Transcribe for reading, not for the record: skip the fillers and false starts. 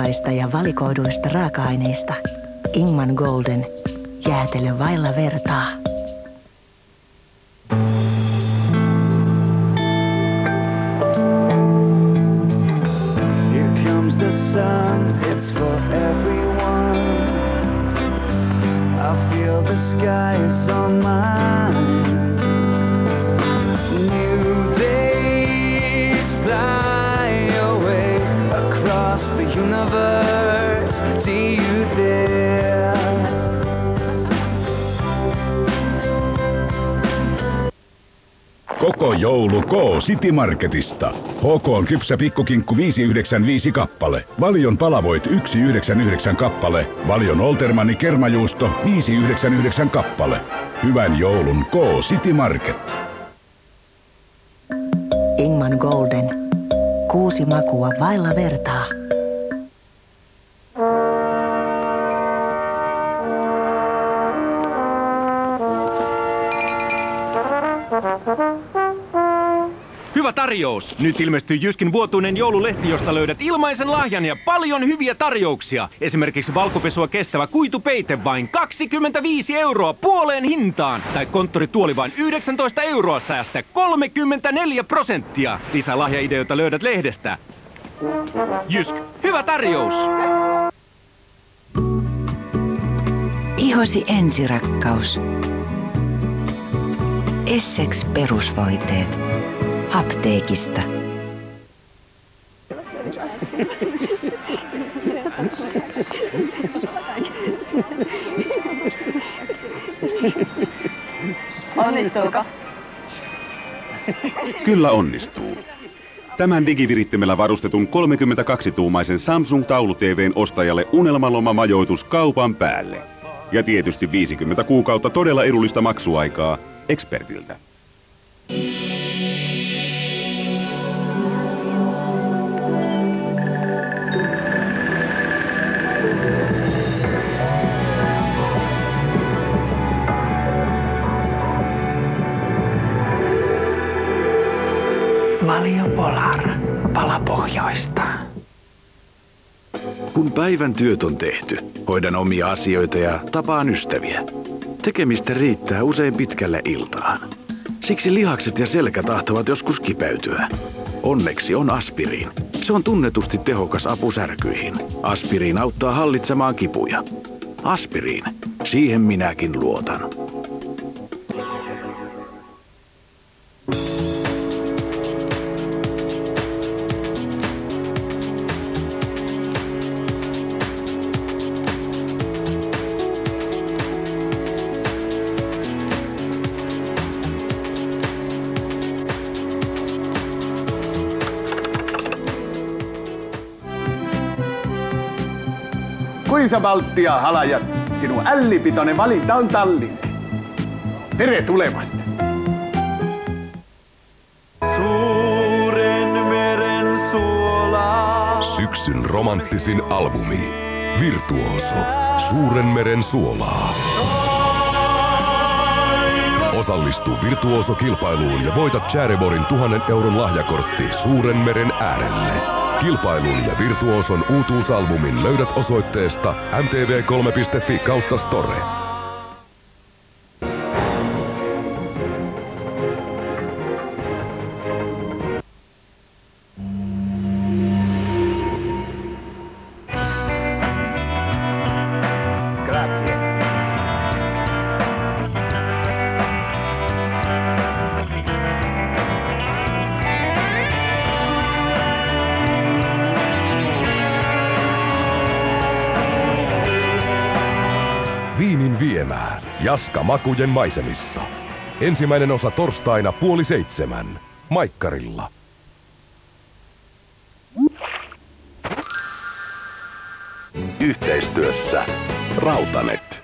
parhaista ja valikoiduista raaka-aineista. Ingman Golden. Jäätelö vailla vertaa. Here comes the sun, it's for everyone. I feel the sky is on mine. New days fly away across the universe. See you there. Koko joulu K-City Marketista. HK on kypsä pikkukinkku 5,95 kappale. Valion palavoit 1,99 kappale. Valion Oltermanni kermajuusto 5,99 kappale. Hyvän joulun K-City Market. Ingman Golden. 6 makua vailla vertaa. Hyvä tarjous! Nyt ilmestyy Jyskin vuotuinen joululehti, josta löydät ilmaisen lahjan ja paljon hyviä tarjouksia. Esimerkiksi valkopesua kestävä kuitupeite vain 25 € puoleen hintaan. Tai konttorituoli vain 19 € säästä 34%. Lisää lahjaideoita löydät lehdestä. Jysk, hyvä tarjous! Ihosi ensirakkaus. Essex perusvoiteet. Apteekista. Onnistuuko? Kyllä onnistuu. Tämän digivirittimellä varustetun 32-tuumaisen Samsung taulu-TV:n ostajalle unelmaloma-majoitus kaupan päälle. Ja tietysti 50 kuukautta todella edullista maksuaikaa Expertiltä. Valio Polar. Pala pohjoista. Kun päivän työt on tehty, hoidan omia asioita ja tapaan ystäviä. Tekemistä riittää usein pitkälle iltaan. Siksi lihakset ja selkä tahtovat joskus kipeytyä. Onneksi on aspiriin. Se on tunnetusti tehokas apu särkyihin. Aspiriin auttaa hallitsemaan kipuja. Aspiriin. Siihen minäkin luotan. Kuinka valttia halajat, sinun ällipitoinen valinta on Tallink. Tere tulemasta. Suuren meren suola. Syksyn romanttisin albumi. Virtuoso. Suuren meren suolaa. Osallistu Virtuoso-kilpailuun ja voita Chariborin 1000 € lahjakortti Suuren meren äärelle. Kilpailun ja Virtuoson uutuusalbumin löydät osoitteesta mtv3.fi/store. Viinin viemää. Jaska makujen maisemissa. Ensimmäinen osa torstaina 6:30. Maikkarilla. Yhteistyössä Rautanet.